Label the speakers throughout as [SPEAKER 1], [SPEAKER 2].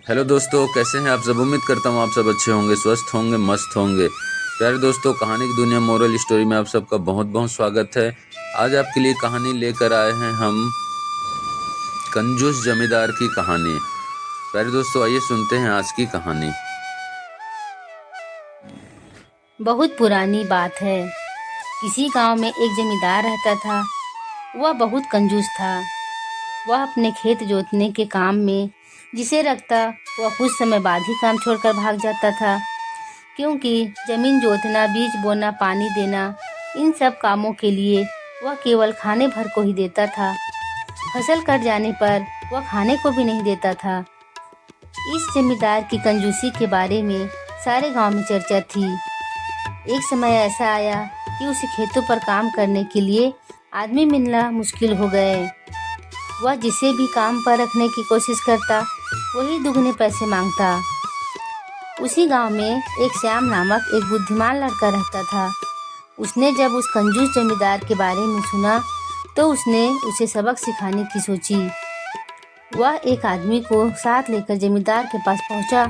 [SPEAKER 1] Hello दोस्तों, कैसे हैं आप सब। उम्मीद करता हूँ आप सब अच्छे होंगे, स्वस्थ होंगे, मस्त होंगे। प्यारे दोस्तों, कहानी की दुनिया मोरल स्टोरी में आप सबका बहुत बहुत स्वागत है। आज आपके लिए कहानी लेकर आए हैं हम कंजूस जमींदार की कहानी। प्यारे दोस्तों, आइए सुनते हैं आज की कहानी।
[SPEAKER 2] बहुत पुरानी बात है। किसी गांव में एक जमींदार रहता था। वह बहुत कंजूस था। वह अपने खेत जोतने के काम में जिसे रखता, वह कुछ समय बाद ही काम छोड़कर भाग जाता था, क्योंकि जमीन जोतना, बीज बोना, पानी देना, इन सब कामों के लिए वह केवल खाने भर को ही देता था। फसल कट जाने पर वह खाने को भी नहीं देता था। इस जमींदार की कंजूसी के बारे में सारे गांव में चर्चा थी। एक समय ऐसा आया कि उसे खेतों पर काम करने के लिए आदमी मिलना मुश्किल हो गए। वह जिसे भी काम पर रखने की कोशिश करता, वही दुगने पैसे मांगता। उसी गांव में एक श्याम नामक एक बुद्धिमान लड़का रहता था। उसने जब उस कंजूस जमींदार के बारे में सुना तो उसने उसे सबक सिखाने की सोची। वह एक आदमी को साथ लेकर जमींदार के पास पहुंचा।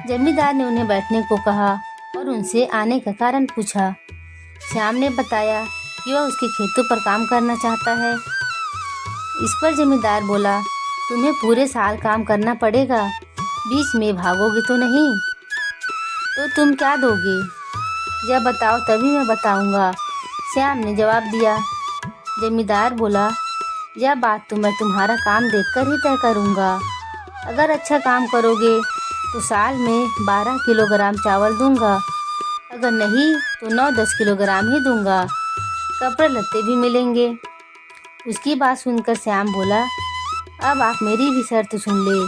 [SPEAKER 2] जमींदार ने उन्हें बैठने को कहा और उनसे आने का कारण पूछा। श्याम ने बताया कि वह उसके खेतों पर काम करना चाहता है। इस पर जमींदार बोला, तुम्हें पूरे साल काम करना पड़ेगा, बीच में भागोगे तो नहीं। तो तुम क्या दोगे? जब बताओ तभी मैं बताऊंगा, श्याम ने जवाब दिया। जमींदार बोला, यह बात तो मैं तुम्हारा काम देखकर ही तय करूंगा। अगर अच्छा काम करोगे तो साल में 12 किलोग्राम चावल दूंगा, अगर नहीं तो 9-10 किलोग्राम ही दूंगा। कपड़े लत्ते भी मिलेंगे। उसकी बात सुनकर श्याम बोला, अब आप मेरी भी शर्त सुन ले।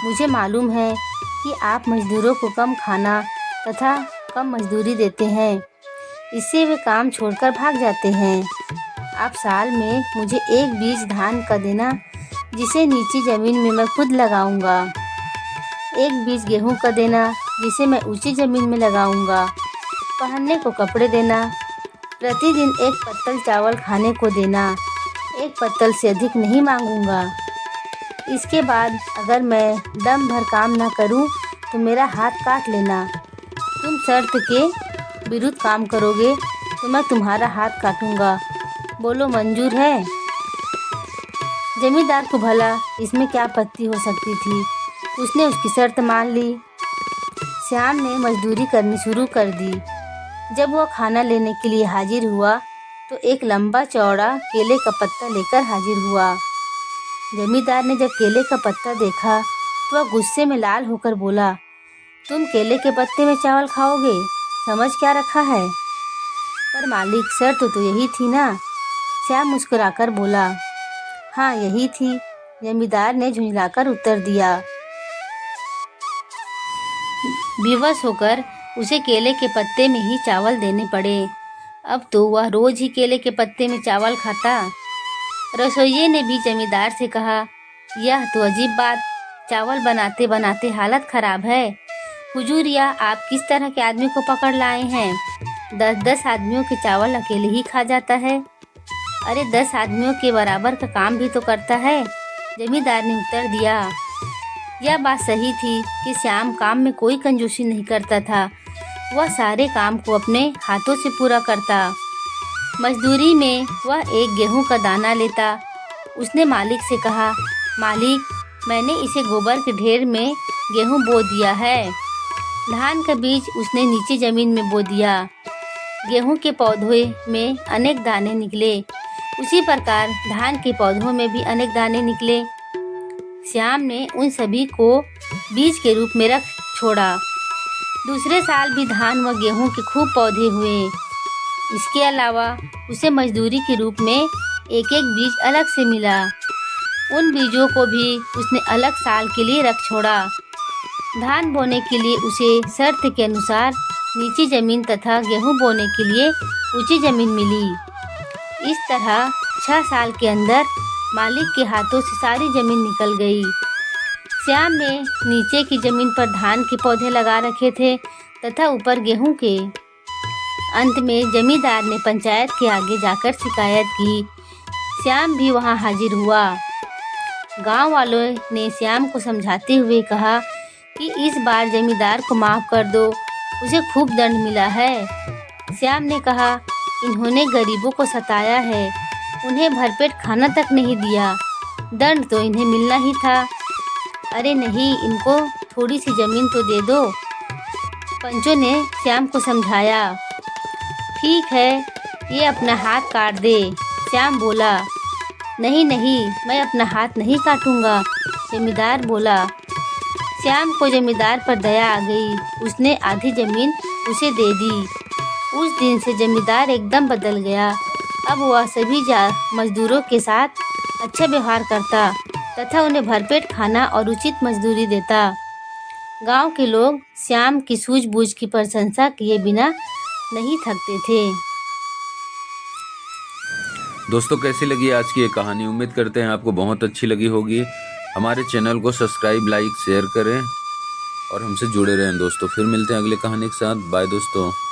[SPEAKER 2] मुझे मालूम है कि आप मजदूरों को कम खाना तथा कम मजदूरी देते हैं, इससे वे काम छोड़कर भाग जाते हैं। आप साल में मुझे एक बीज धान का देना, जिसे नीची ज़मीन में मैं खुद लगाऊंगा। एक बीज गेहूं का देना, जिसे मैं ऊंची ज़मीन में लगाऊंगा। पहनने को कपड़े देना। प्रतिदिन एक पत्तल चावल खाने को देना। एक पत्तल से अधिक नहीं मांगूंगा। इसके बाद अगर मैं दम भर काम ना करूं तो मेरा हाथ काट लेना। तुम शर्त के विरुद्ध काम करोगे तो मैं तुम्हारा हाथ काटूंगा। बोलो, मंजूर है? जमींदार को भला इसमें क्या आपत्ति हो सकती थी। उसने उसकी शर्त मान ली। श्याम ने मजदूरी करनी शुरू कर दी। जब वह खाना लेने के लिए हाजिर हुआ तो एक लंबा चौड़ा केले का पत्ता लेकर हाजिर हुआ। जमींदार ने जब केले का पत्ता देखा तो वह गुस्से में लाल होकर बोला, तुम केले के पत्ते में चावल खाओगे? समझ क्या रखा है? पर मालिक, शर्त तो यही थी ना? श्याम मुस्कुराकर बोला, हाँ यही थी। जमींदार ने झुंझलाकर उत्तर दिया। विवश होकर उसे केले के पत्ते में ही चावल देने पड़े। अब तो वह रोज ही केले के पत्ते में चावल खाता। रसोइये ने भी जमींदार से कहा, यह तो अजीब बात, चावल बनाते बनाते हालत खराब है। हुजूर, या आप किस तरह के आदमी को पकड़ लाए हैं? 10-10 आदमियों के चावल अकेले ही खा जाता है। अरे 10 आदमियों के बराबर का काम भी तो करता है। जमींदार ने उत्तर दिया। यह बात सही थी कि श्याम काम में कोई कंजूसी नहीं करता था। वह सारे काम को अपने हाथों से पूरा करता। मजदूरी में वह एक गेहूं का दाना लेता। उसने मालिक से कहा, मालिक, मैंने इसे गोबर के ढेर में गेहूं बो दिया है। धान का बीज उसने नीची ज़मीन में बो दिया। गेहूं के पौधे में अनेक दाने निकले। उसी प्रकार धान के पौधों में भी अनेक दाने निकले। श्याम ने उन सभी को बीज के रूप में रख छोड़ा। दूसरे साल भी धान व गेहूं के खूब पौधे हुए। इसके अलावा उसे मजदूरी के रूप में एक एक बीज अलग से मिला। उन बीजों को भी उसने अलग साल के लिए रख छोड़ा। धान बोने के लिए उसे शर्त के अनुसार नीची ज़मीन तथा गेहूं बोने के लिए ऊंची ज़मीन मिली। इस तरह 6 साल के अंदर मालिक के हाथों से सारी ज़मीन निकल गई। श्याम ने नीचे की ज़मीन पर धान के पौधे लगा रखे थे तथा ऊपर गेहूं के। अंत में जमींदार ने पंचायत के आगे जाकर शिकायत की। श्याम भी वहां हाजिर हुआ। गांव वालों ने श्याम को समझाते हुए कहा कि इस बार जमींदार को माफ कर दो, उसे खूब दंड मिला है। श्याम ने कहा, इन्होंने गरीबों को सताया है, उन्हें भरपेट खाना तक नहीं दिया, दंड तो इन्हें मिलना ही था। अरे नहीं, इनको थोड़ी सी जमीन तो दे दो। पंचों ने श्याम को समझाया। ठीक है, ये अपना हाथ काट दे। श्याम बोला, नहीं नहीं, मैं अपना हाथ नहीं काटूंगा। जमींदार बोला। श्याम को जमींदार पर दया आ गई, उसने आधी जमीन उसे दे दी। उस दिन से जमींदार एकदम बदल गया। अब वह सभी मजदूरों के साथ अच्छा व्यवहार करता तथा उन्हें भरपेट खाना और उचित मजदूरी देता। गांव के लोग श्याम की सूझबूझ की प्रशंसा किए बिना नहीं थकते थे।
[SPEAKER 1] दोस्तों, कैसी लगी आज की ये कहानी? उम्मीद करते हैं आपको बहुत अच्छी लगी होगी। हमारे चैनल को सब्सक्राइब, लाइक, शेयर करें और हमसे जुड़े रहें दोस्तों। फिर मिलते हैं अगले कहानी के साथ। बाय दोस्तों।